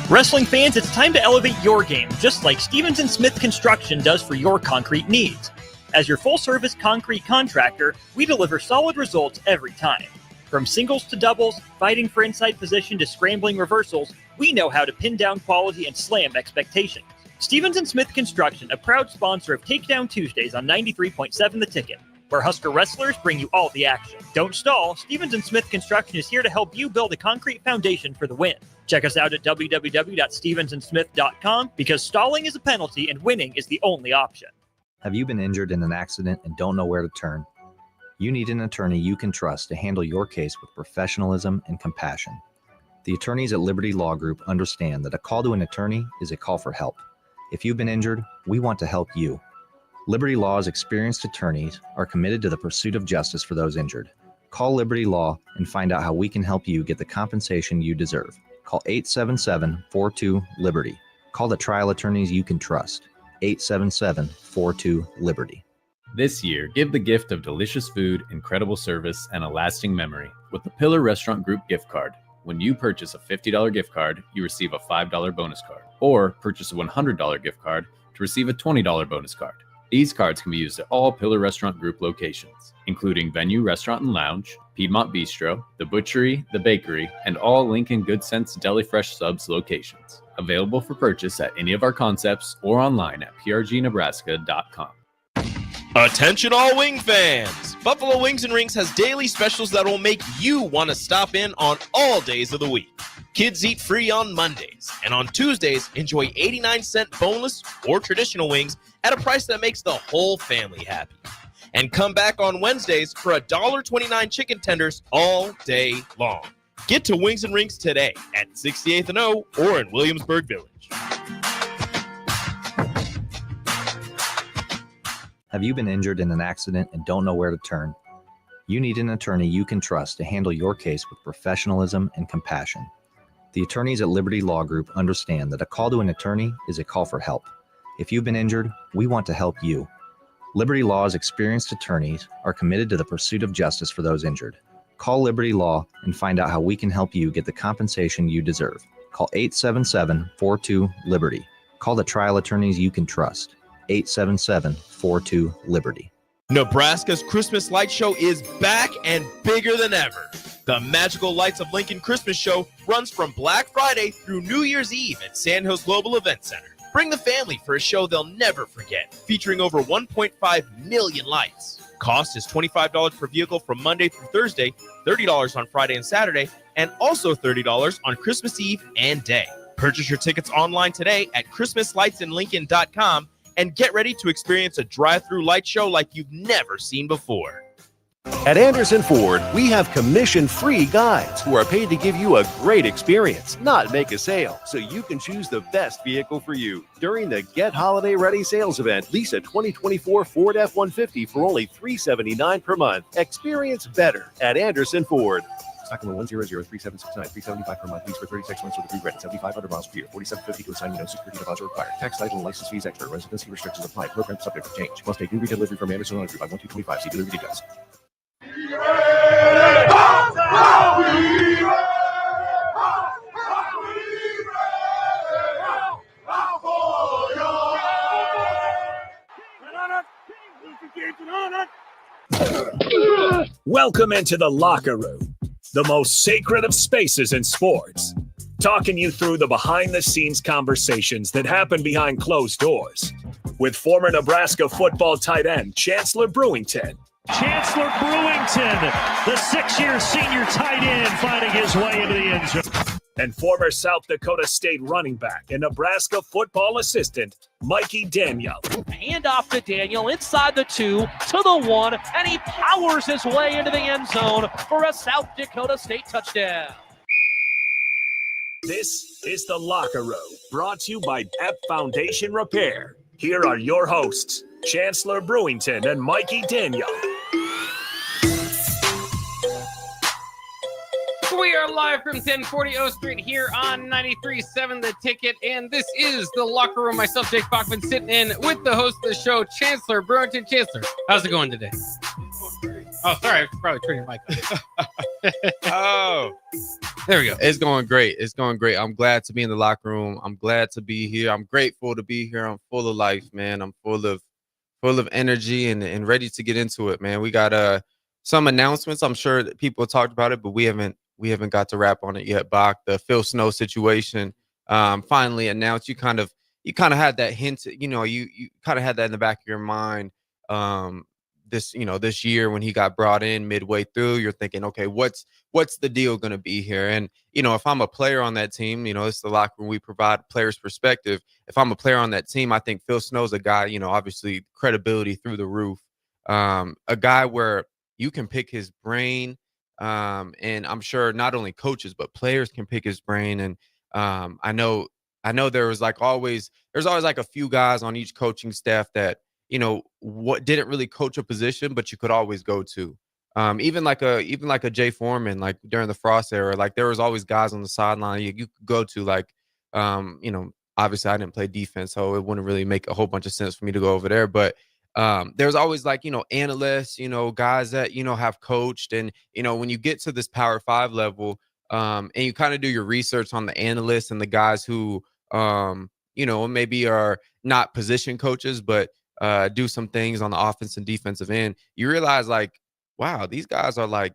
Wrestling fans, it's time to elevate your game, just like Stevens & Smith Construction does for your concrete needs. As your full-service concrete contractor, we deliver solid results every time. From singles to doubles, fighting for inside position to scrambling reversals, we know how to pin down quality and slam expectations. Stevens & Smith Construction, a proud sponsor of Takedown Tuesdays on 93.7 The Ticket, where Husker wrestlers bring you all the action. Don't stall, Stevens & Smith Construction is here to help you build a concrete foundation for the win. Check us out at www.stevensandsmith.com because stalling is a penalty and winning is the only option. Have you been injured in an accident and don't know where to turn? You need an attorney you can trust to handle your case with professionalism and compassion. The attorneys at Liberty Law Group understand that a call to an attorney is a call for help. If you've been injured, we want to help you. Liberty Law's experienced attorneys are committed to the pursuit of justice for those injured. Call Liberty Law and find out how we can help you get the compensation you deserve. Call 877-42-LIBERTY. Call the trial attorneys you can trust. 877-42-LIBERTY. This year, give the gift of delicious food, incredible service, and a lasting memory with the Pillar Restaurant Group gift card. When you purchase a $50 gift card, you receive a $5 bonus card. Or purchase a $100 gift card to receive a $20 bonus card. These cards can be used at all Pillar Restaurant Group locations, including Venue Restaurant and Lounge, Piedmont Bistro, The Butchery, The Bakery, and all Lincoln Good Sense Deli Fresh Subs locations. Available for purchase at any of our concepts or online at prgnebraska.com. Attention all wing fans! Buffalo Wings and Rings has daily specials that will make you want to stop in on all days of the week. Kids eat free on Mondays, and on Tuesdays, enjoy 89-cent boneless or traditional wings at a price that makes the whole family happy. And come back on Wednesdays for $1.29 chicken tenders all day long. Get to Wings and Rings today at 68th and O or in Williamsburg Village. Have you been injured in an accident and don't know where to turn? You need an attorney you can trust to handle your case with professionalism and compassion. The attorneys at Liberty Law Group understand that a call to an attorney is a call for help. If you've been injured, we want to help you. Liberty Law's experienced attorneys are committed to the pursuit of justice for those injured. Call Liberty Law and find out how we can help you get the compensation you deserve. Call 877-42-LIBERTY. Call the trial attorneys you can trust. 877-42-LIBERTY. Nebraska's Christmas Light Show is back and bigger than ever. The Magical Lights of Lincoln Christmas Show runs from Black Friday through New Year's Eve at Sandhills Global Event Center. Bring the family for a show they'll never forget, featuring over 1.5 million lights. Cost is $25 per vehicle from Monday through Thursday, $30 on Friday and Saturday, and also $30 on Christmas Eve and Day. Purchase your tickets online today at ChristmasLightsInLincoln.com and get ready to experience a drive-through light show like you've never seen before. At Anderson Ford, we have commission-free guides who are paid to give you a great experience, not make a sale, so you can choose the best vehicle for you. During the Get Holiday Ready sales event, lease a 2024 Ford F-150 for only $379 per month. Experience better at Anderson Ford. Stock number 1003769, $375 per month, lease for 36 months with a free credit, 7,500 miles per year, $4,750 to assign, no security deposit required. Tax, title, and license fees extra. Residency restrictions apply. Program subject to change. Must take new delivery from Anderson Auto Group by 1225. See delivery details. Welcome into the locker room, the most sacred of spaces in sports. Talking you through the behind-the-scenes conversations that happen behind closed doors. With former Nebraska football tight end Chancellor Brewington. Chancellor Brewington, the 6-year senior tight end, finding his way into the end zone. And former South Dakota State running back and Nebraska football assistant Mikey Daniel. Hand off to Daniel inside the 2 to the 1, and he powers his way into the end zone for a South Dakota State touchdown. This is The Locker Room, brought to you by Pep Foundation Repair. Here are your hosts, Chancellor Brewington and Mikey Daniel. We are live from 1040 O Street here on 93.7 The Ticket, and this is The Locker Room. Myself, Jake Bachman, sitting in with the host of the show, Chancellor Brewington. Chancellor, how's it going today? Oh, sorry, I probably turned your mic on. Oh, There we go. It's going great. It's going great. I'm glad to be in the locker room. I'm glad to be here. I'm grateful to be here. I'm full of life, man. I'm full of energy and ready to get into it, man. We got some announcements. I'm sure that people talked about it, but we haven't got to wrap on it yet. Bach, the Phil Snow situation finally announced. You kind of had that hint, you kind of had that in the back of your mind. This year when he got brought in midway through, you're thinking, okay, what's the deal going to be here? And if I'm a player on that team, it's the locker room, we provide players' perspective. If I'm a player on that team, I think Phil Snow's a guy, obviously credibility through the roof, a guy where you can pick his brain, and I'm sure not only coaches but players can pick his brain. And I know there's always like a few guys on each coaching staff that what didn't really coach a position, but you could always go to. Even like a Jay Foreman, like during the Frost era, like there was always guys on the sideline you could go to. Like, obviously I didn't play defense, so it wouldn't really make a whole bunch of sense for me to go over there. But there's always analysts, guys that have coached, and when you get to this Power 5 level, and you kind of do your research on the analysts and the guys who maybe are not position coaches, but do some things on the offense and defensive end, you realize wow, these guys are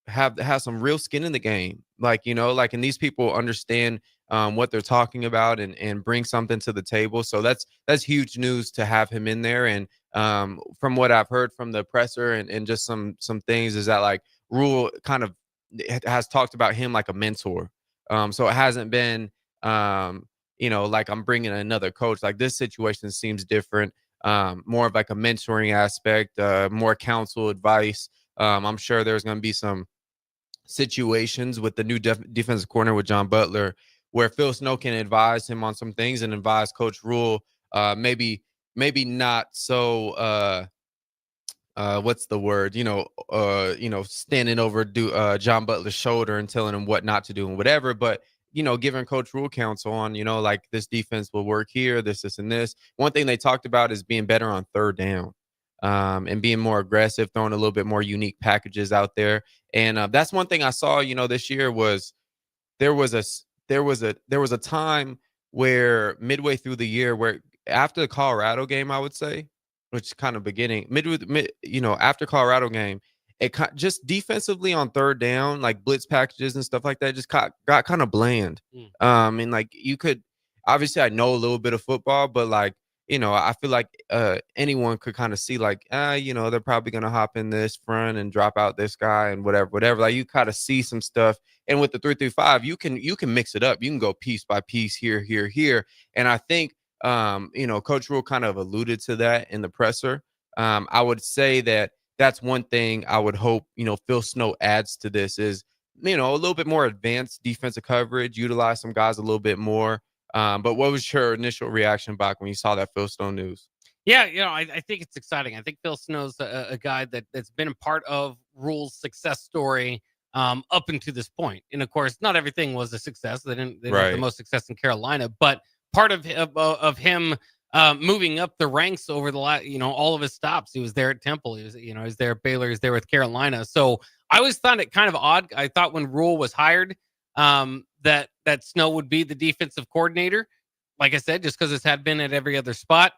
have some real skin in the game. And these people understand what they're talking about and bring something to the table. So that's huge news to have him in there. And from what I've heard from the presser and just some things is that Rule kind of has talked about him like a mentor. So it hasn't been, I'm bringing another coach. This situation seems different. More of a mentoring aspect, more counsel, advice. I'm sure there's going to be some situations with the new defensive coordinator with John Butler where Phil Snow can advise him on some things and advise Coach Rule, maybe not so what's the word, standing over John Butler's shoulder and telling him what not to do and whatever, but giving Coach Rule counsel on, this defense will work here, this, and this. One thing they talked about is being better on third down, and being more aggressive, throwing a little bit more unique packages out there. And that's one thing I saw, this year was there was a time where midway through the year where after the Colorado game, I would say, which kind of beginning after Colorado game, it just defensively on third down, blitz packages and stuff like that, just got kind of bland. And you could, obviously I know a little bit of football, but I feel like anyone could kind of see they're probably going to hop in this front and drop out this guy and whatever. You kind of see some stuff. And with the 3-3-5, you can mix it up. You can go piece by piece here. And I think, Coach Rule kind of alluded to that in the presser. I would say that's one thing I would hope, Phil Snow adds to this is, a little bit more advanced defensive coverage, utilize some guys a little bit more. But what was your initial reaction back when you saw that Phil Snow news? Yeah, I think it's exciting. I think Phil Snow's a guy that's been a part of Rule's success story up until this point. And of course, not everything was a success. They didn't have the most success in Carolina, but part of him moving up the ranks over the last, all of his stops. He was there at Temple. He was there at Baylor. He was there with Carolina. So I always found it kind of odd. I thought when Rule was hired, that Snow would be the defensive coordinator. Like I said, just because it had been at every other spot.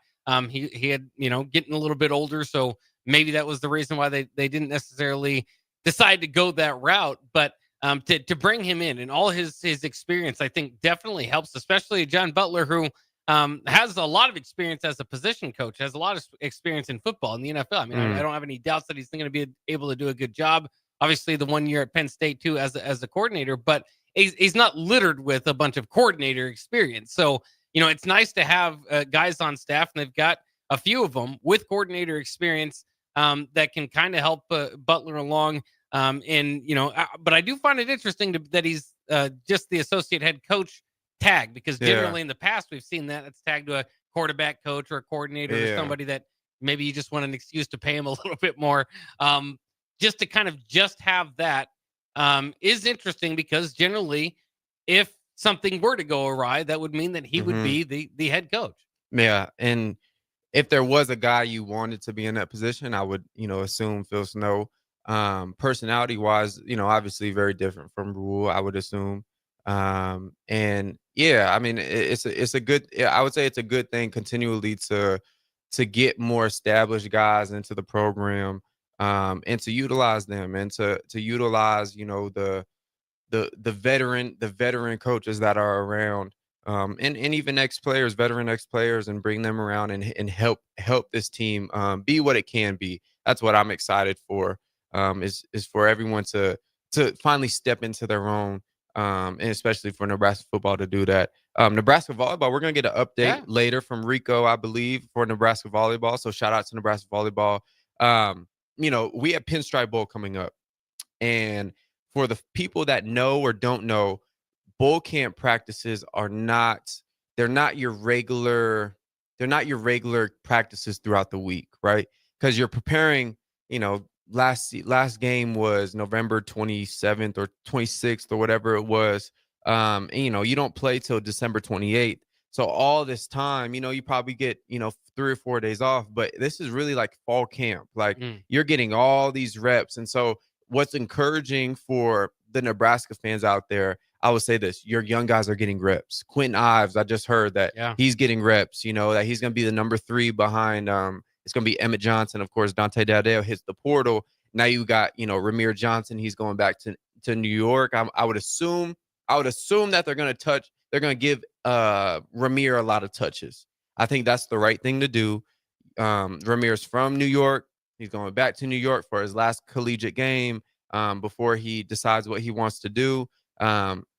He had, getting a little bit older. So maybe that was the reason why they didn't necessarily decide to go that route. But to bring him in and all his experience, I think definitely helps, especially John Butler, who has a lot of experience as a position coach, has a lot of experience in football in the NFL. I mean, I don't have any doubts that he's going to be able to do a good job. Obviously, the 1 year at Penn State, too, as a coordinator, but he's not littered with a bunch of coordinator experience. So, it's nice to have guys on staff, and they've got a few of them with coordinator experience that can kind of help Butler along. But I do find it interesting that he's just the associate head coach tag, because generally in the past we've seen that it's tagged to a quarterback coach or a coordinator or somebody that maybe you just want an excuse to pay him a little bit more. Just to kind of just have that is interesting, because generally if something were to go awry, that would mean that he would be the head coach. Yeah. And if there was a guy you wanted to be in that position, I would, assume Phil Snow. Personality wise, obviously very different from Rule, I would assume. And yeah, I mean, it's a good, I would say it's a good thing continually to get more established guys into the program, and to utilize them, and to utilize, the veteran coaches that are around, and even veteran ex players, and bring them around and help this team be what it can be. That's what I'm excited for, is for everyone to finally step into their own, and especially for Nebraska football to do that. Nebraska volleyball, we're gonna get an update later from Rico, I believe, for Nebraska volleyball. So shout out to Nebraska volleyball. We have Pinstripe Bowl coming up, and for the people that know or don't know, bowl camp practices are not your regular practices throughout the week, right? Because you're preparing, last game was November 27th or 26th or whatever it was. And, you don't play till December 28th. So all this time, you probably get, 3 or 4 days off, but this is really like fall camp. Like you're getting all these reps. And so what's encouraging for the Nebraska fans out there, I would say this: your young guys are getting reps. Quentin Ives, I just heard that he's getting reps, that he's going to be the number 3 behind, it's going to be Emmett Johnson. Of course, Dante Dowdell hits the portal. Now you got, Ramir Johnson. He's going back to New York. I would assume that they're going to give Ramir a lot of touches. I think that's the right thing to do. Ramir's from New York. He's going back to New York for his last collegiate game, before he decides what he wants to do.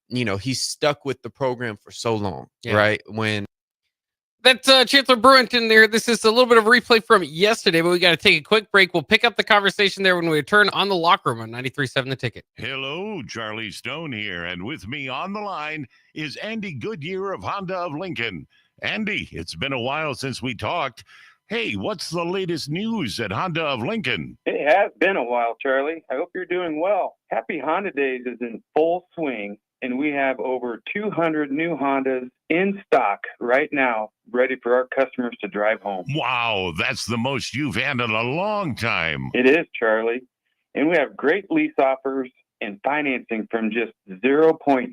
He's stuck with the program for so long, right? That's Chancellor Brewington there. This is a little bit of a replay from yesterday, but we got to take a quick break. We'll pick up the conversation there when we return on the Locker Room on 93.7 The Ticket. Hello, Charlie Stone here, and with me on the line is Andy Goodyear of Honda of Lincoln. Andy, it's been a while since we talked. Hey, what's the latest news at Honda of Lincoln? It has been a while, Charlie. I hope you're doing well. Happy Honda Days is in full swing, and we have over 200 new Hondas in stock right now, ready for our customers to drive home. Wow, that's the most you've had in a long time. It is, Charlie. And we have great lease offers and financing from just 0.9%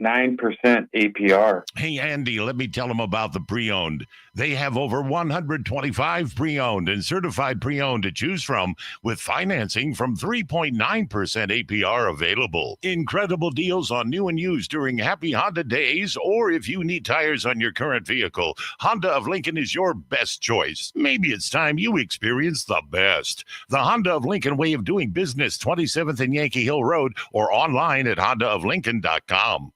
APR. Hey, Andy, let me tell them about the pre-owned. They have over 125 pre-owned and certified pre-owned to choose from, with financing from 3.9% APR available. Incredible deals on new and used during Happy Honda Days, or if you need tires on your current vehicle, Honda of Lincoln is your best choice. Maybe it's time you experience the best. The Honda of Lincoln way of doing business, 27th and Yankee Hill Road, or online at hondaoflincoln.com.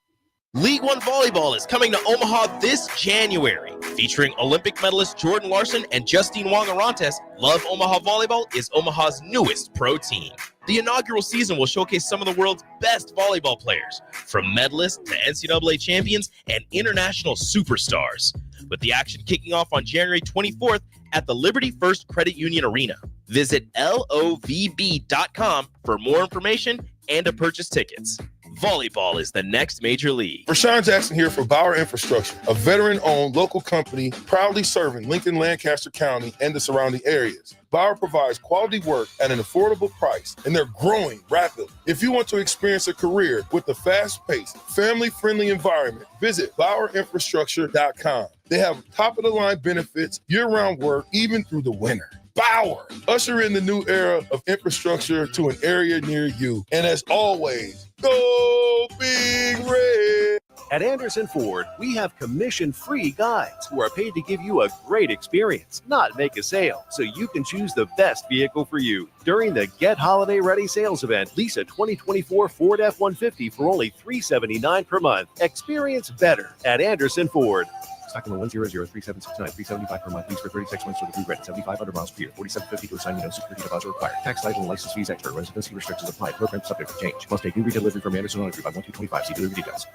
League One Volleyball is coming to Omaha this January. Featuring Olympic medalist Jordan Larson and Justine Wong-Arantes, Love Omaha Volleyball is Omaha's newest pro team. The inaugural season will showcase some of the world's best volleyball players, from medalists to NCAA champions and international superstars, with the action kicking off on January 24th at the Liberty First Credit Union Arena. Visit LOVB.com for more information and to purchase tickets. Volleyball is the next major league. Rashawn Jackson here for Bauer Infrastructure, a veteran-owned local company proudly serving Lincoln, Lancaster County, and the surrounding areas. Bauer provides quality work at an affordable price, and they're growing rapidly. If you want to experience a career with a fast-paced, family-friendly environment, visit BauerInfrastructure.com. They have top-of-the-line benefits, year-round work, even through the winter. Bauer, usher in the new era of infrastructure to an area near you. And as always, go Big Red! At Anderson Ford, we have commission-free guides who are paid to give you a great experience, not make a sale, so you can choose the best vehicle for you. During the Get Holiday Ready sales event, lease a 2024 Ford F-150 for only $379 per month. Experience better at Anderson Ford. Stock number 1003769, $375 per month. Lease for 36 months with a free rent. 7,500 miles per year. $47.50 to assign. No security deposit required. Tax, title, and license fees extra. Residency restrictions apply. Program subject to change. Must take new delivery from Anderson Auto Group by 1225. See delivery details.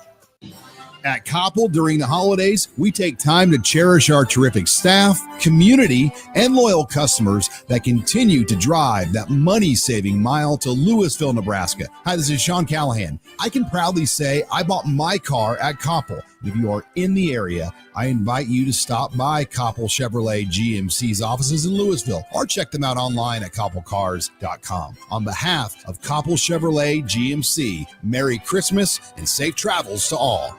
At Koppel, during the holidays, we take time to cherish our terrific staff, community, and loyal customers that continue to drive that money-saving mile to Louisville, Nebraska. Hi, this is Sean Callahan. I can proudly say I bought my car at Koppel, If you are in the area, I invite you to stop by Koppel Chevrolet GMC's offices in Louisville or check them out online at koppelcars.com. On behalf of Koppel Chevrolet GMC, Merry Christmas and safe travels to all.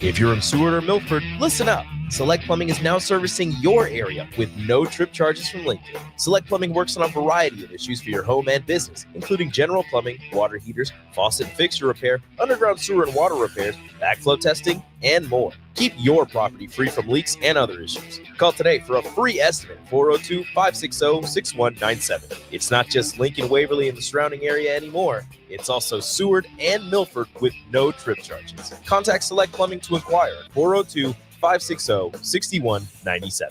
If you're in Seward or Milford, listen up. Select Plumbing is now servicing your area with no trip charges from Lincoln. Select Plumbing works on a variety of issues for your home and business, including general plumbing, water heaters, faucet and fixture repair, underground sewer and water repairs, backflow testing, and more. Keep your property free from leaks and other issues. Call today for a free estimate, 402-560-6197. It's not just Lincoln, Waverly, and the surrounding area anymore. It's also Seward and Milford with no trip charges. Contact Select Plumbing to inquire at 402-560-6197.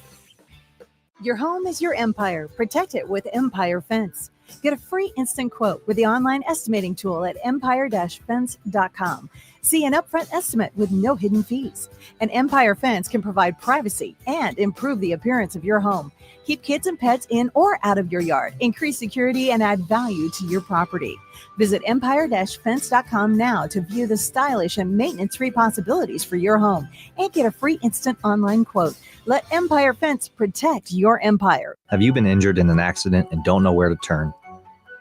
Your home is your empire. Protect it with Empire Fence. Get a free instant quote with the online estimating tool at empire-fence.com. See an upfront estimate with no hidden fees. An Empire Fence can provide privacy and improve the appearance of your home. Keep kids and pets in or out of your yard. Increase security and add value to your property. Visit empire-fence.com now to view the stylish and maintenance-free possibilities for your home and get a free instant online quote. Let Empire Fence protect your empire. Have you been injured in an accident and don't know where to turn?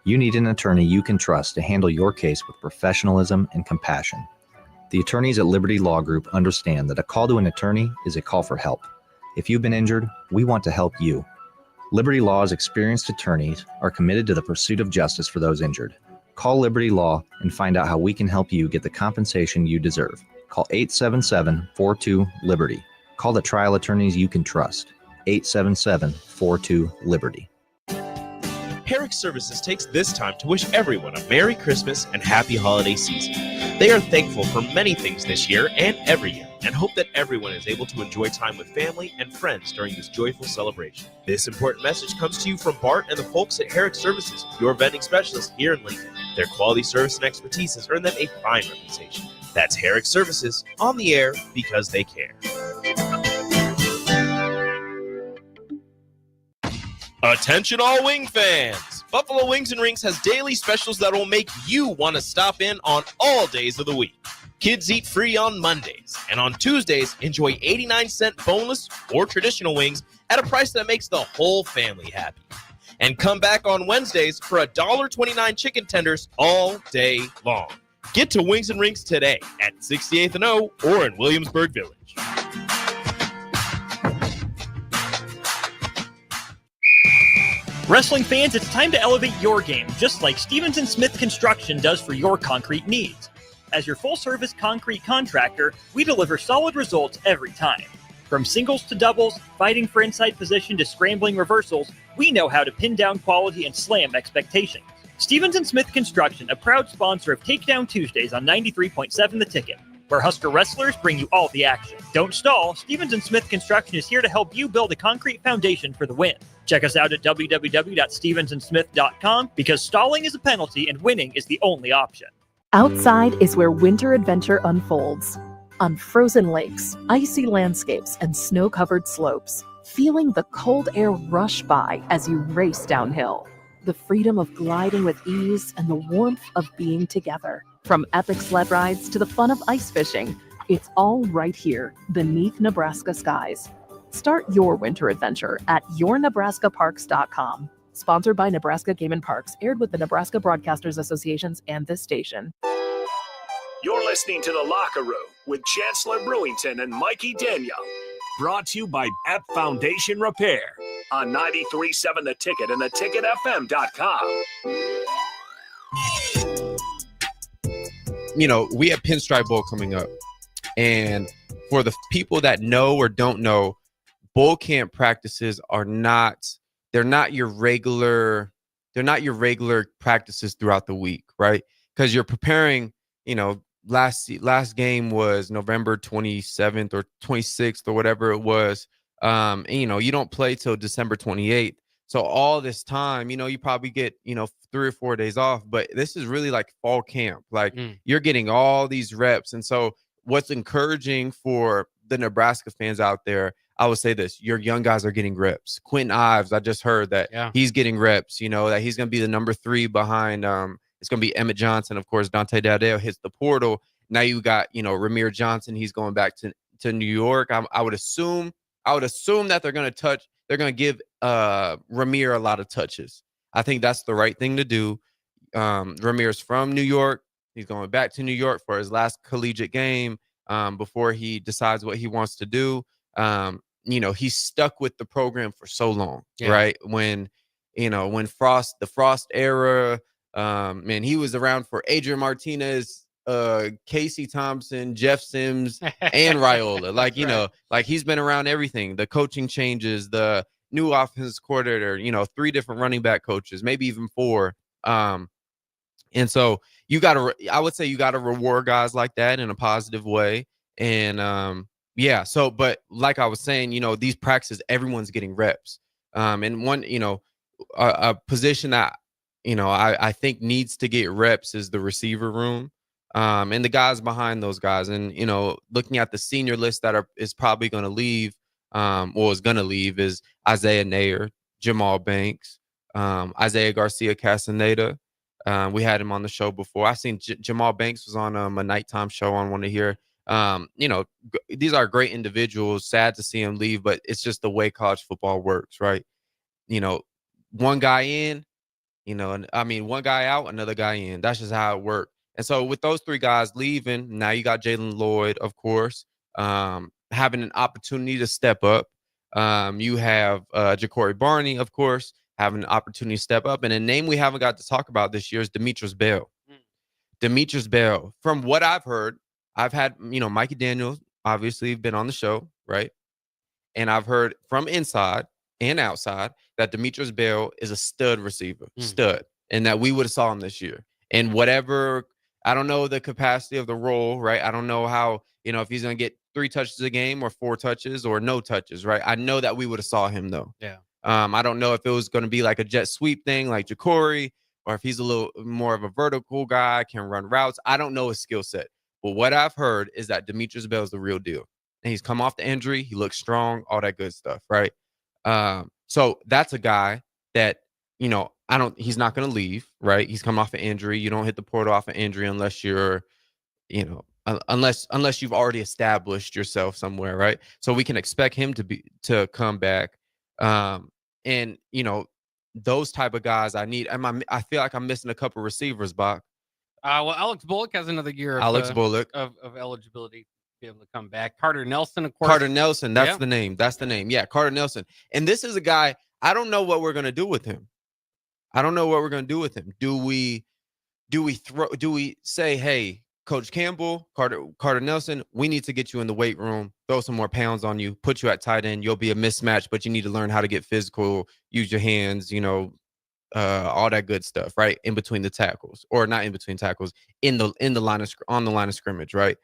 You need an attorney you can trust to handle your case with professionalism and compassion. The attorneys at Liberty Law Group understand that a call to an attorney is a call for help. If you've been injured, we want to help you. Liberty Law's experienced attorneys are committed to the pursuit of justice for those injured. Call Liberty Law and find out how we can help you get the compensation you deserve. Call 877-42-LIBERTY. Call the trial attorneys you can trust. 877-42-LIBERTY. Herrick Services takes this time to wish everyone a Merry Christmas and Happy Holiday Season. They are thankful for many things this year and every year, and hope that everyone is able to enjoy time with family and friends during this joyful celebration. This important message comes to you from Bart and the folks at Herrick Services, your vending specialists here in Lincoln. Their quality service and expertise has earned them a fine reputation. That's Herrick Services, on the air because they care. Attention all wing fans! Buffalo Wings and Rings has daily specials that will make you want to stop in on all days of the week. Kids eat free on Mondays, and on Tuesdays, enjoy 89-cent boneless or traditional wings at a price that makes the whole family happy. And come back on Wednesdays for $1.29 chicken tenders all day long. Get to Wings and Rings today at 68th and O or in Williamsburg Village. Wrestling fans, it's time to elevate your game, just like Stevens & Smith Construction does for your concrete needs. As your full-service concrete contractor, we deliver solid results every time. From singles to doubles, fighting for inside position to scrambling reversals, we know how to pin down quality and slam expectations. Stevens & Smith Construction, a proud sponsor of Takedown Tuesdays on 93.7 The Ticket, where Husker wrestlers bring you all the action. Don't stall. Stevens & Smith Construction is here to help you build a concrete foundation for the win. Check us out at www.stevensandsmith.com because stalling is a penalty and winning is the only option. Outside is where winter adventure unfolds. On frozen lakes, icy landscapes, and snow-covered slopes, feeling the cold air rush by as you race downhill. The freedom of gliding with ease and the warmth of being together. From epic sled rides to the fun of ice fishing, it's all right here beneath Nebraska skies. Start your winter adventure at yournebraskaparks.com. Sponsored by Nebraska Game and Parks, aired with the Nebraska Broadcasters Associations and this station. You're listening to The Locker Room with Chancellor Brewington and Mikey Daniel. Brought to you by App Foundation Repair on 93.7 The Ticket and theticketfm.com. You know, we have Pinstripe Bowl coming up. And for the people that know or don't know, bowl camp practices are not your regular practices throughout the week, right? Because you're preparing, you know, last game was November 27th or 26th or whatever it was. And, you know, you don't play till December 28th. So all this time, you know, you probably get, you know, 3 or 4 days off, but this is really like fall camp. Like you're getting all these reps. And so what's encouraging for the Nebraska fans out there, I would say this: your young guys are getting reps. Quentin Ives, I just heard that he's getting reps, you know, that he's going to be the number 3 behind. It's going to be Emmett Johnson. Of course, Dante Dowdale hits the portal. Now you got, you know, Ramir Johnson. He's going back to to New York, I would assume that they're going to give Ramir a lot of touches. I think that's the right thing to do. Ramir's from New York. He's going back to New York for his last collegiate game before he decides what he wants to do. He's stuck with the program for so long, right? When the Frost era, man, he was around for Adrian Martinez, Casey Thompson, Jeff Sims, and Raiola. Like he's been around everything. The coaching changes, the new offense coordinator, 3 different running back coaches, maybe even 4. And so I would say you got to reward guys like that in a positive way. And but like I was saying, these practices, everyone's getting reps. And one, a position that, I think needs to get reps is the receiver room. And the guys behind those guys. And, looking at the senior list that is probably going to leave, is going to leave, is Isaiah Nair, Jamal Banks, Isaiah Garcia Castaneda. We had him on the show before. I seen Jamal Banks was on a nighttime show on one of here. These are great individuals. Sad to see him leave, but it's just the way college football works, right? One guy in, one guy out, another guy in. That's just how it works. And so with those 3 guys leaving, now you got Jalen Lloyd, of course, having an opportunity to step up. You have Ja'Cory Barney, of course, having an opportunity to step up. And a name we haven't got to talk about this year is Demetrius Bell. Demetrius Bell, from what I've heard, I've had, Mikey Daniels, obviously, been on the show, right? And I've heard from inside and outside that Demetrius Bell is a stud receiver, and that we would have saw him this year. And whatever, I don't know the capacity of the role, right? I don't know how, if he's going to get 3 touches a game or 4 touches or no touches, right? I know that we would have saw him, though. Yeah. I don't know if it was going to be like a jet sweep thing like Ja'Cory, or if he's a little more of a vertical guy, can run routes. I don't know his skill set. But what I've heard is that Demetrius Bell is the real deal. And he's come off the injury. He looks strong, all that good stuff, right? So that's a guy that, he's not going to leave, right? He's come off an injury. You don't hit the portal off an injury unless you're, unless you've already established yourself somewhere, right? So we can expect him to come back. And those type of guys I need. I feel like I'm missing a couple receivers, Bach. Alex Bullock has another year of eligibility to be able to come back. Carter Nelson, of course. Carter Nelson, that's the name. That's the name. Yeah, Carter Nelson. And this is a guy, I don't know what we're going to do with him. Do we say, hey, Coach Campbell, Carter Nelson, we need to get you in the weight room, throw some more pounds on you, put you at tight end. You'll be a mismatch, but you need to learn how to get physical, use your hands, all that good stuff, right? In between the tackles, or not in between tackles, on the line of scrimmage, right?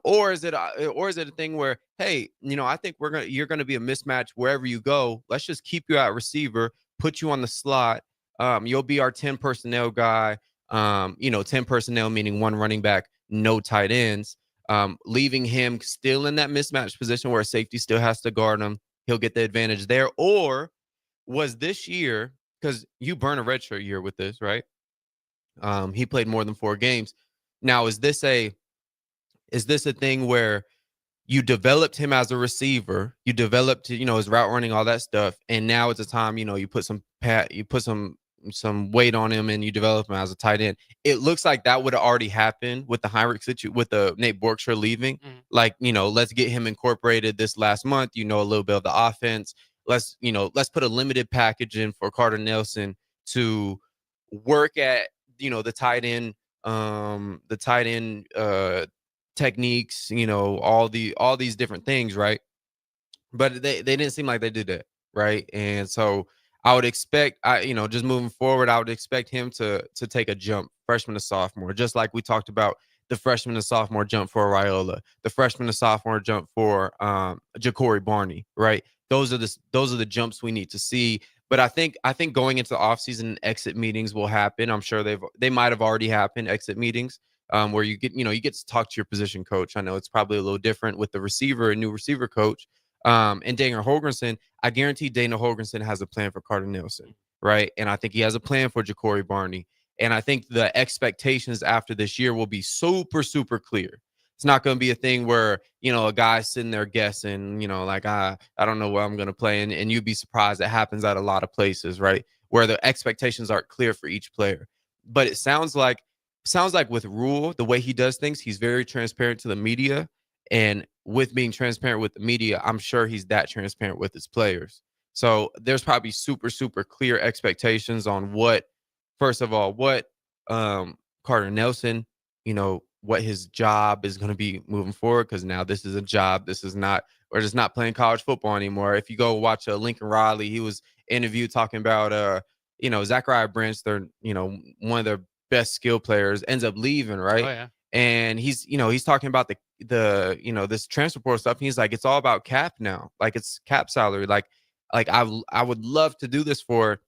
Or is it a thing where, hey, I think you're gonna be a mismatch wherever you go. Let's just keep you at receiver, put you on the slot. You'll be our 10 personnel guy. 10 personnel meaning 1 running back, no tight ends. Leaving him still in that mismatch position where a safety still has to guard him. He'll get the advantage there. Or was this year, because you burn a redshirt year with this, right? He played more than 4 games. Now, is this a thing where you developed him as a receiver, you developed, his route running, all that stuff, and now it's a time, you put some weight on him and you develop him as a tight end? It looks like that would have already happened with the Heinrich with the Nate Borkshire leaving. Like, let's get him incorporated this last month, a little bit of the offense. Let's put a limited package in for Carter Nelson to work at, the tight end techniques, all these different things, right? But they didn't seem like they did that, right? And so I would expect, just moving forward, I would expect him to take a jump, freshman to sophomore, just like we talked about the freshman to sophomore jump for Raiola, the freshman to sophomore jump for Ja'Cory Barney, right? Those are the jumps we need to see. But I think going into the offseason, exit meetings will happen. I'm sure they might have already happened, exit meetings, where you get to talk to your position coach. I know it's probably a little different with the receiver and new receiver coach. And Dana Holgrenson, I guarantee Dana Holgrenson has a plan for Carter Nelson, right? And I think he has a plan for Ja'Cory Barney. And I think the expectations after this year will be super, super clear. It's not going to be a thing where, a guy's sitting there guessing, like, I don't know where I'm going to play. And you'd be surprised. It happens at a lot of places, right? Where the expectations aren't clear for each player. But it sounds like with Rule, the way he does things, he's very transparent to the media. And with being transparent with the media, I'm sure he's that transparent with his players. So there's probably super, super clear expectations on what Carter Nelson, what his job is going to be moving forward, because now this is a job. We're just not playing college football anymore. If you go watch Lincoln Riley, he was interviewed talking about, Zachariah Branch, they're, one of their best skill players, ends up leaving, right? Oh, yeah. And he's talking about the this transfer portal stuff. And he's like, it's all about cap now. Like, it's cap salary. Like I would love to do this for,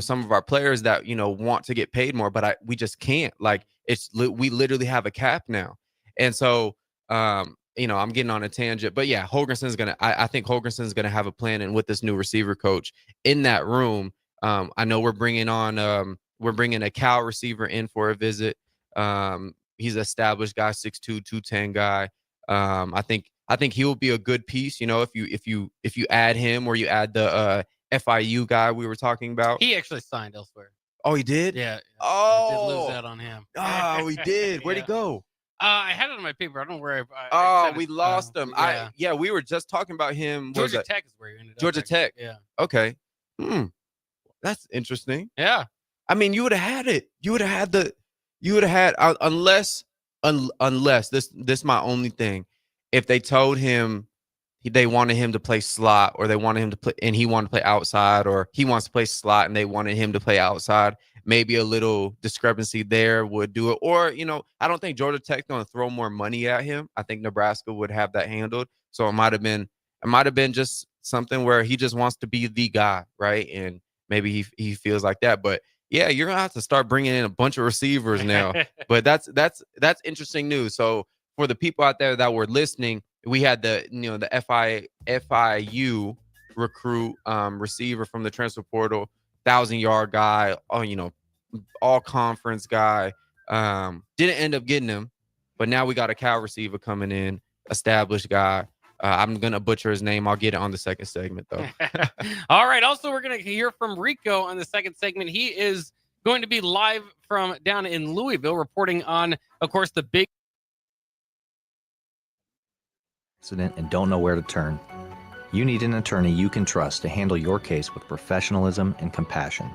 some of our players that, want to get paid more, but we just can't. Like, we literally have a cap now. And so, I'm getting on a tangent, but yeah, I think Holgerson's going to have a plan. And with this new receiver coach in that room, I know we're bringing a Cal receiver in for a visit. He's an established guy, 6'2", 210 guy. I think he will be a good piece. If you add him, or you add the FIU guy we were talking about. He actually signed elsewhere. Oh, he did? Yeah. Oh, I did lose out on him. Oh, he did. Where'd he go? I had it on my paper. I don't know where. I lost him. Yeah. We were just talking about him. Georgia Tech is where he ended up. Georgia Tech. Yeah. Okay. That's interesting. Yeah. I mean, you would have had it. You would have had unless this is my only thing. If they told him they wanted him to play slot, or they wanted him to play, and he wanted to play outside, or he wants to play slot and they wanted him to play outside, maybe a little discrepancy there would do it. Or, I don't think Georgia Tech's going to throw more money at him. I think Nebraska would have that handled. So it might have been just something where he just wants to be the guy, right? And maybe he feels like that. But yeah, you're gonna have to start bringing in a bunch of receivers now. But that's interesting news. So for the people out there that were listening, we had the FIU recruit receiver from the transfer portal, 1,000-yard guy, all conference guy. Didn't end up getting him, but now we got a Cal receiver coming in, established guy. I'm gonna butcher his name. I'll get it on the second segment though. All right. Also, we're gonna hear from Rico on the second segment. He is going to be live from down in Louisville, reporting on, of course, the big accident and don't know where to turn. You need an attorney you can trust to handle your case with professionalism and compassion.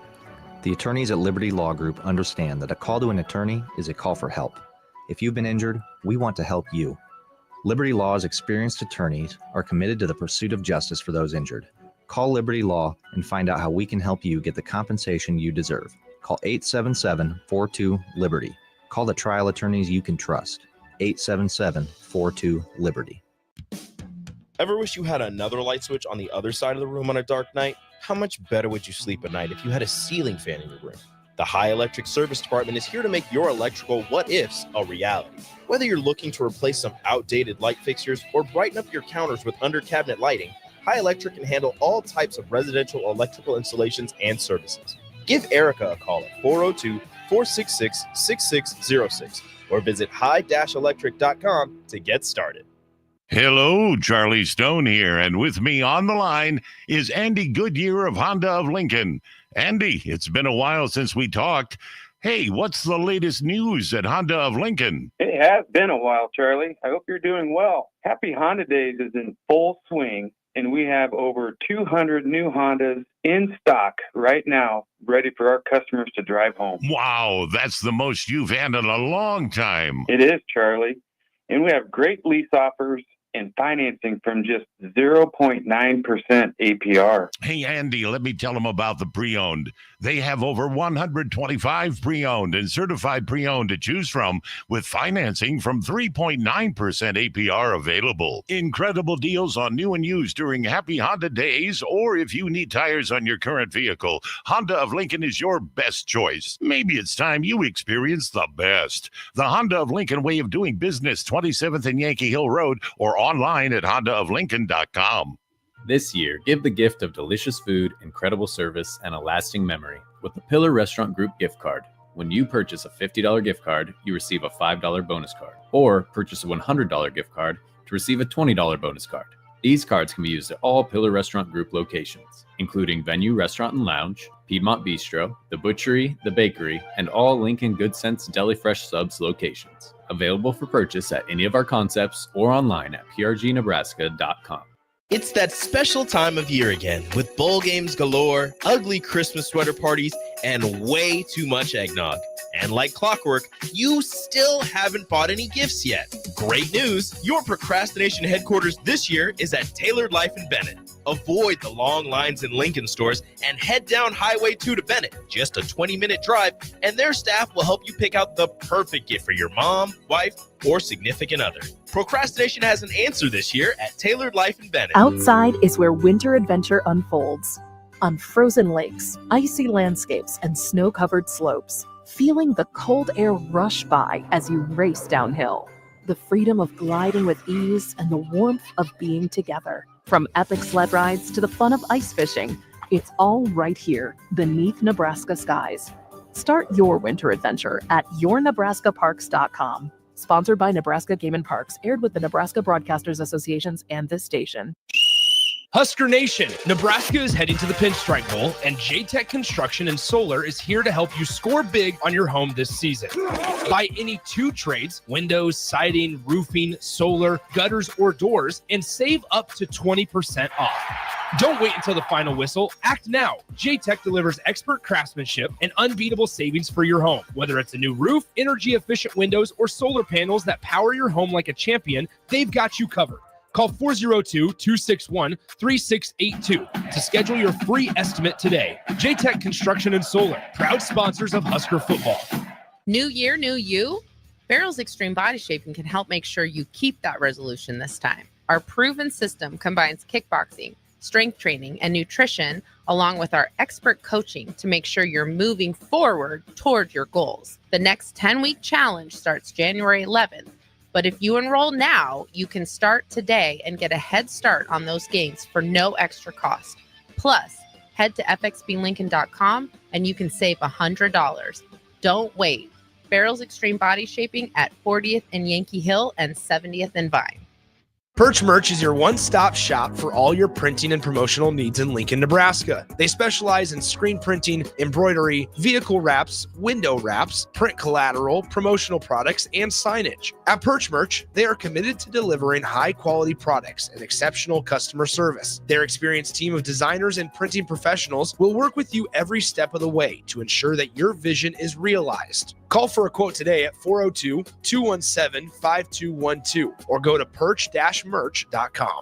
The attorneys at Liberty Law Group understand that a call to an attorney is a call for help. If you've been injured, we want to help you. Liberty Law's experienced attorneys are committed to the pursuit of justice for those injured. Call Liberty Law and find out how we can help you get the compensation you deserve. Call 877-42-LIBERTY. Call the trial attorneys you can trust. 877-42-LIBERTY. Ever wish you had another light switch on the other side of the room on a dark night? How much better would you sleep at night if you had a ceiling fan in your room? The High Electric Service Department is here to make your electrical what-ifs a reality. Whether you're looking to replace some outdated light fixtures or brighten up your counters with under-cabinet lighting, High Electric can handle all types of residential electrical installations and services. Give Erica a call at 402-466-6606 or visit high-electric.com to get started. Hello, Charlie Stone here, and with me on the line is Andy Goodyear of Honda of Lincoln. Andy, it's been a while since we talked. Hey, what's the latest news at Honda of Lincoln? It has been a while, Charlie. I hope you're doing well. Happy Honda Days is in full swing, and we have over 200 new Hondas in stock right now, ready for our customers to drive home. Wow, that's the most you've had in a long time. It is, Charlie. And we have great lease offers and financing from just 0.9% APR. Hey, Andy, let me tell them about the pre-owned. They have over 125 pre-owned and certified pre-owned to choose from, with financing from 3.9% APR available. Incredible deals on new and used during Happy Honda Days, or if you need tires on your current vehicle, Honda of Lincoln is your best choice. Maybe it's time you experience the best. The Honda of Lincoln way of doing business, 27th and Yankee Hill Road, or online at hondaoflincoln.com. This year, give the gift of delicious food, incredible service, and a lasting memory with the Pillar Restaurant Group gift card. When you purchase a $50 gift card, you receive a $5 bonus card. Or purchase a $100 gift card to receive a $20 bonus card. These cards can be used at all Pillar Restaurant Group locations, including Venue Restaurant and Lounge, Piedmont Bistro, The Butchery, The Bakery, and all Lincoln Good Sense Deli Fresh Subs locations. Available for purchase at any of our concepts or online at prgnebraska.com. It's that special time of year again, with bowl games galore, ugly Christmas sweater parties, and way too much eggnog. And like clockwork, you still haven't bought any gifts yet. Great news! Your procrastination headquarters this year is at Tailored Life in Bennett. Avoid the long lines in Lincoln stores and head down Highway 2 to Bennett. Just a 20-minute drive, and their staff will help you pick out the perfect gift for your mom, wife, or significant other. Procrastination has an answer this year at Tailored Life in Bennett. Outside is where winter adventure unfolds. On frozen lakes, icy landscapes, and snow-covered slopes, feeling the cold air rush by as you race downhill. The freedom of gliding with ease and the warmth of being together. From epic sled rides to the fun of ice fishing, it's all right here beneath Nebraska skies. Start your winter adventure at yournebraskaparks.com. Sponsored by Nebraska Game and Parks, aired with the Nebraska Broadcasters Associations and this station. Husker Nation, Nebraska is heading to the Pinstripe Bowl, and J-Tech Construction and Solar is here to help you score big on your home this season. Buy any 2 trades, windows, siding, roofing, solar, gutters, or doors, and save up to 20% off. Don't wait until the final whistle. Act now. J-Tech delivers expert craftsmanship and unbeatable savings for your home. Whether it's a new roof, energy-efficient windows, or solar panels that power your home like a champion, they've got you covered. Call 402-261-3682 to schedule your free estimate today. J-Tech Construction and Solar, proud sponsors of Husker football. New year, new you? Barrel's Extreme Body Shaping can help make sure you keep that resolution this time. Our proven system combines kickboxing, strength training, and nutrition, along with our expert coaching to make sure you're moving forward toward your goals. The next 10-week challenge starts January 11th. But if you enroll now, you can start today and get a head start on those gains for no extra cost. Plus, head to fxblincoln.com and you can save $100. Don't wait. Barrel's Extreme Body Shaping at 40th and Yankee Hill and 70th and Vine. Perch Merch is your one-stop shop for all your printing and promotional needs in Lincoln, Nebraska. They specialize in screen printing, embroidery, vehicle wraps, window wraps, print collateral, promotional products, and signage. At Perch Merch, they are committed to delivering high-quality products and exceptional customer service. Their experienced team of designers and printing professionals will work with you every step of the way to ensure that your vision is realized. Call for a quote today at 402-217-5212 or go to perch-merch.com.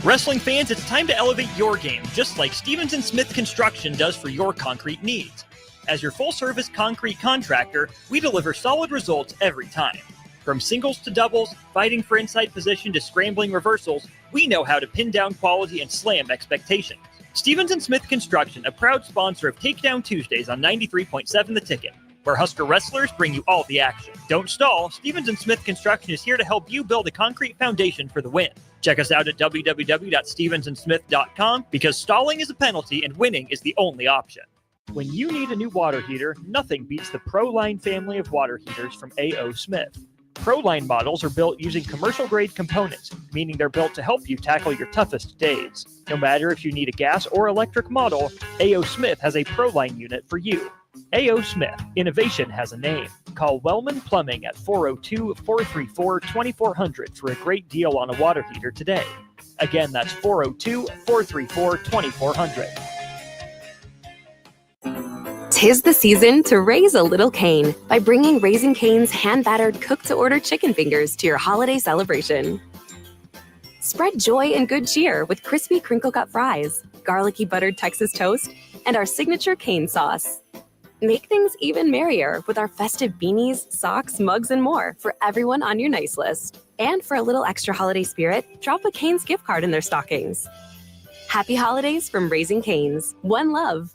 Wrestling fans, it's time to elevate your game, just like Stevens & Smith Construction does for your concrete needs. As your full-service concrete contractor, we deliver solid results every time. From singles to doubles, fighting for inside position to scrambling reversals, we know how to pin down quality and slam expectations. Stevens & Smith Construction, a proud sponsor of Takedown Tuesdays on 93.7 The Ticket, where Husker wrestlers bring you all the action. Don't stall. Stevens & Smith Construction is here to help you build a concrete foundation for the win. Check us out at www.stevensandsmith.com because stalling is a penalty and winning is the only option. When you need a new water heater, nothing beats the ProLine family of water heaters from A.O. Smith. ProLine models are built using commercial-grade components, meaning they're built to help you tackle your toughest days. No matter if you need a gas or electric model, A.O. Smith has a ProLine unit for you. A.O. Smith, innovation has a name. Call Wellman Plumbing at 402-434-2400 for a great deal on a water heater today. Again, that's 402-434-2400. 'Tis the season to raise a little Cane by bringing Raising Cane's hand-battered cook-to-order chicken fingers to your holiday celebration. Spread joy and good cheer with crispy crinkle-cut fries, garlicky buttered Texas toast, and our signature Cane sauce. Make things even merrier with our festive beanies, socks, mugs, and more for everyone on your nice list. And for a little extra holiday spirit, drop a Cane's gift card in their stockings. Happy holidays from Raising Cane's. One love.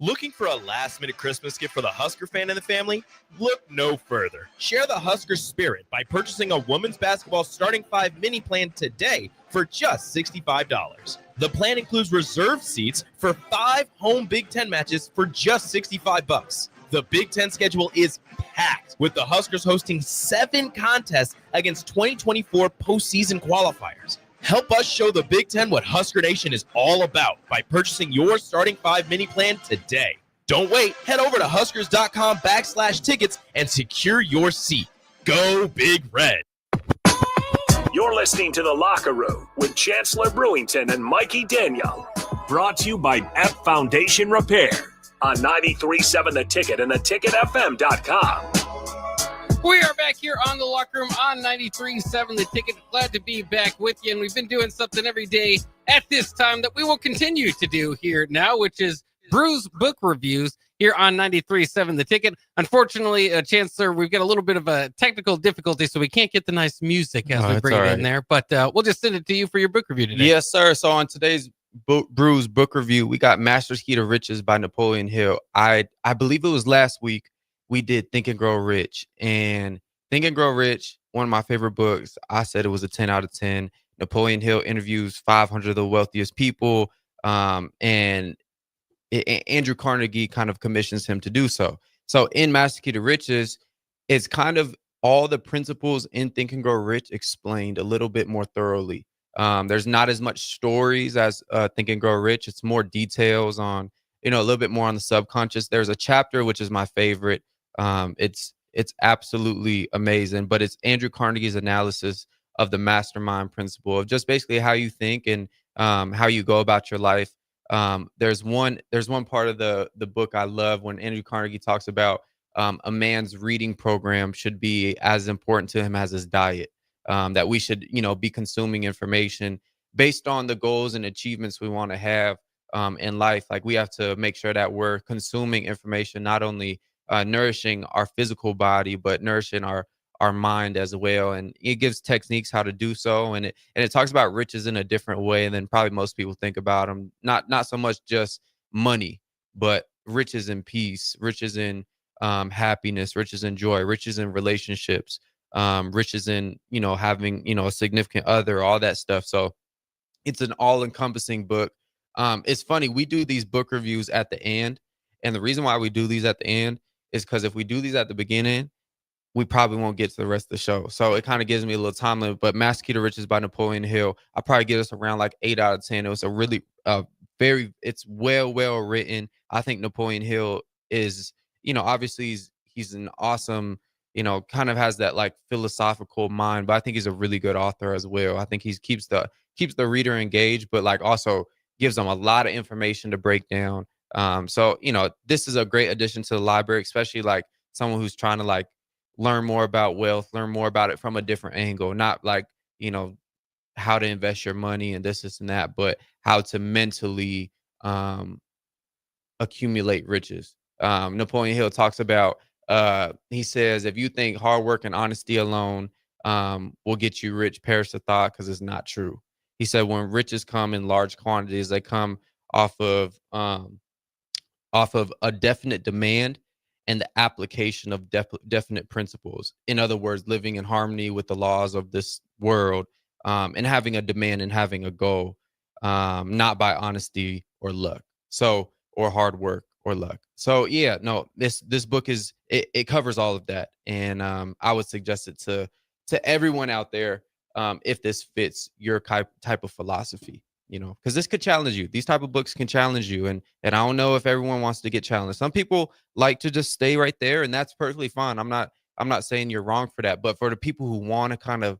Looking for a last-minute Christmas gift for the Husker fan in the family? Look no further. Share the Husker spirit by purchasing a women's basketball starting 5 mini plan today for just $65. The plan includes reserved seats for 5 home Big Ten matches for just $65. The Big Ten schedule is packed, with the Huskers hosting 7 contests against 2024 postseason qualifiers. Help us show the Big Ten what Husker Nation is all about by purchasing your starting 5 mini plan today. Don't wait. Head over to huskers.com/tickets and secure your seat. Go Big Red. You're listening to The Locker Room with Chancellor Brewington and Mikey Daniel. Brought to you by F Foundation Repair on 93.7 The Ticket and theticketfm.com. We are back here on The Locker Room on 93.7 The Ticket. Glad to be back with you. And we've been doing something every day at this time that we will continue to do here now, which is Brews Book Reviews here on 93.7 The Ticket. Unfortunately, Chancellor, we've got a little bit of a technical difficulty, so we can't get the nice music as we bring it in there. But we'll just send it to you for your book review today. Yes, sir. So on today's Brews Book Review, we got Master's Key to Riches by Napoleon Hill. I believe it was last week we did Think and Grow Rich. And Think and Grow Rich, one of my favorite books. I said it was a 10 out of 10. Napoleon Hill interviews 500 of the wealthiest people. And Andrew Carnegie kind of commissions him to do so. So in Master Key to Riches, it's kind of all the principles in Think and Grow Rich explained a little bit more thoroughly. There's not as much stories as Think and Grow Rich. It's more details on, a little bit more on the subconscious. There's a chapter, which is my favorite. It's absolutely amazing, but it's Andrew Carnegie's analysis of the mastermind principle of just basically how you think and how you go about your life. There's one part of the book I love when Andrew Carnegie talks about a man's reading program should be as important to him as his diet. That we should, be consuming information based on the goals and achievements we want to have in life. Like we have to make sure that we're consuming information, not only nourishing our physical body, but nourishing our mind as well. And it gives techniques how to do so. And it talks about riches in a different way than probably most people think about them. Not so much just money, but riches in peace, riches in happiness, riches in joy, riches in relationships, riches in, having, a significant other, all that stuff. So it's an all-encompassing book. It's funny, we do these book reviews at the end. And the reason why we do these at the end is because if we do these at the beginning, we probably won't get to the rest of the show. So it kind of gives me a little time limit. But Master Key to Riches by Napoleon Hill, I probably give us around like 8 out of 10. It was a really it's well written. I think Napoleon Hill is, obviously he's an awesome, kind of has that like philosophical mind, but I think he's a really good author as well. I think he keeps the reader engaged, but like also gives them a lot of information to break down. So, this is a great addition to the library, especially like someone who's trying to like learn more about wealth, learn more about it from a different angle, not like, how to invest your money and this and that, but how to mentally accumulate riches. Napoleon Hill talks about, he says, if you think hard work and honesty alone will get you rich, perish the thought, because it's not true. He said when riches come in large quantities, they come off of a definite demand and the application of definite principles. In other words, living in harmony with the laws of this world, and having a demand and having a goal, not by honesty or luck. So, or hard work or luck. So yeah, no, this book it covers all of that. And I would suggest it to everyone out there if this fits your type of philosophy. Because this could challenge you. These type of books can challenge you. And I don't know if everyone wants to get challenged. Some people like to just stay right there, and that's perfectly fine. I'm not saying you're wrong for that. But for the people who want to kind of,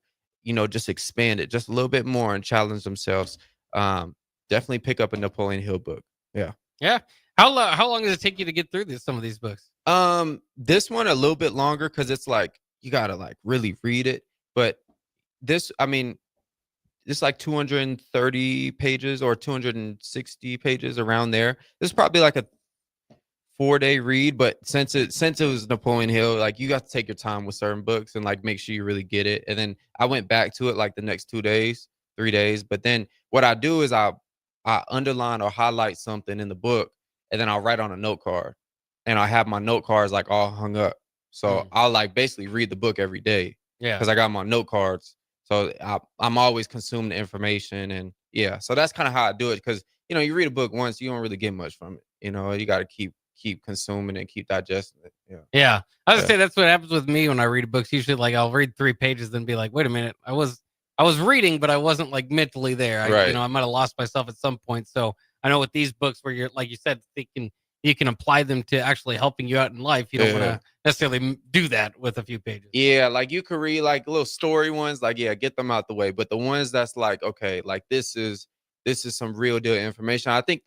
just expand it just a little bit more and challenge themselves, definitely pick up a Napoleon Hill book. Yeah. Yeah. How long does it take you to get through some of these books? This one a little bit longer because it's like you gotta like really read it. But this, it's like 230 pages or 260 pages around there. This is probably like a 4-day read, but since it was Napoleon Hill, like you got to take your time with certain books and like make sure you really get it. And then I went back to it like the next 3 days. But then what I do is I underline or highlight something in the book, and then I'll write on a note card, and I have my note cards like all hung up. So I'll like basically read the book every day. Yeah, because I got my note cards. So I'm always consuming the information, and so that's kind of how I do it. Because you read a book once, you don't really get much from it. You got to keep consuming and keep digesting it. Yeah. I was gonna say that's what happens with me when I read books. Usually, like I'll read 3 pages, then be like, wait a minute, I was reading, but I wasn't like mentally there. I might have lost myself at some point. So I know with these books where you're, like you said, you can apply them to actually helping you out in life. You don't want to necessarily do that with a few pages. Yeah, like you could read like little story ones, like get them out the way. But the ones that's like, okay, like this is some real deal information. I think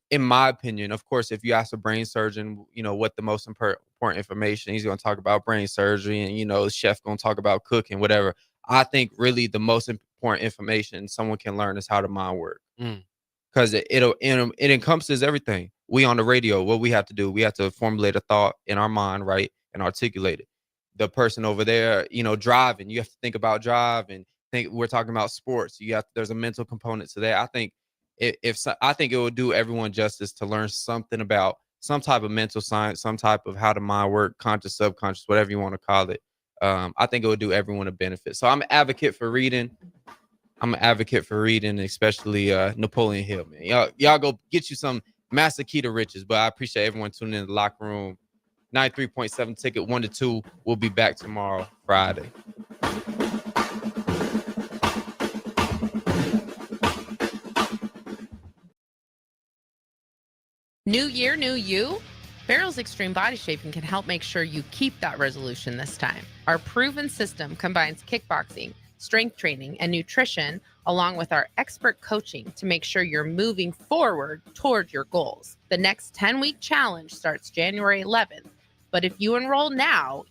in my opinion, of course, if you ask a brain surgeon, what the most important information, he's going to talk about brain surgery, and the chef going to talk about cooking, whatever. I think really the most important information someone can learn is how the mind works. Because it encompasses everything. We on the radio, what we have to do, we have to formulate a thought in our mind, right, and articulate it. The person over there, driving, you have to think about drive, and we're talking about sports. There's a mental component to that. I think I think it would do everyone justice to learn something about some type of mental science, some type of how the mind works, conscious, subconscious, whatever you want to call it. I think it would do everyone a benefit. So I'm an advocate for reading. Especially Napoleon Hill, man. Y'all go get you some Master Key to Riches. But I appreciate everyone tuning in the locker room. 93.7 ticket 1 to 2. We'll be back tomorrow, Friday. New year, new you? Barrel's Extreme Body Shaping can help make sure you keep that resolution this time. Our proven system combines kickboxing, strength training, and nutrition, along with our expert coaching to make sure you're moving forward toward your goals. The next 10-week challenge starts January 11th, but if you enroll now,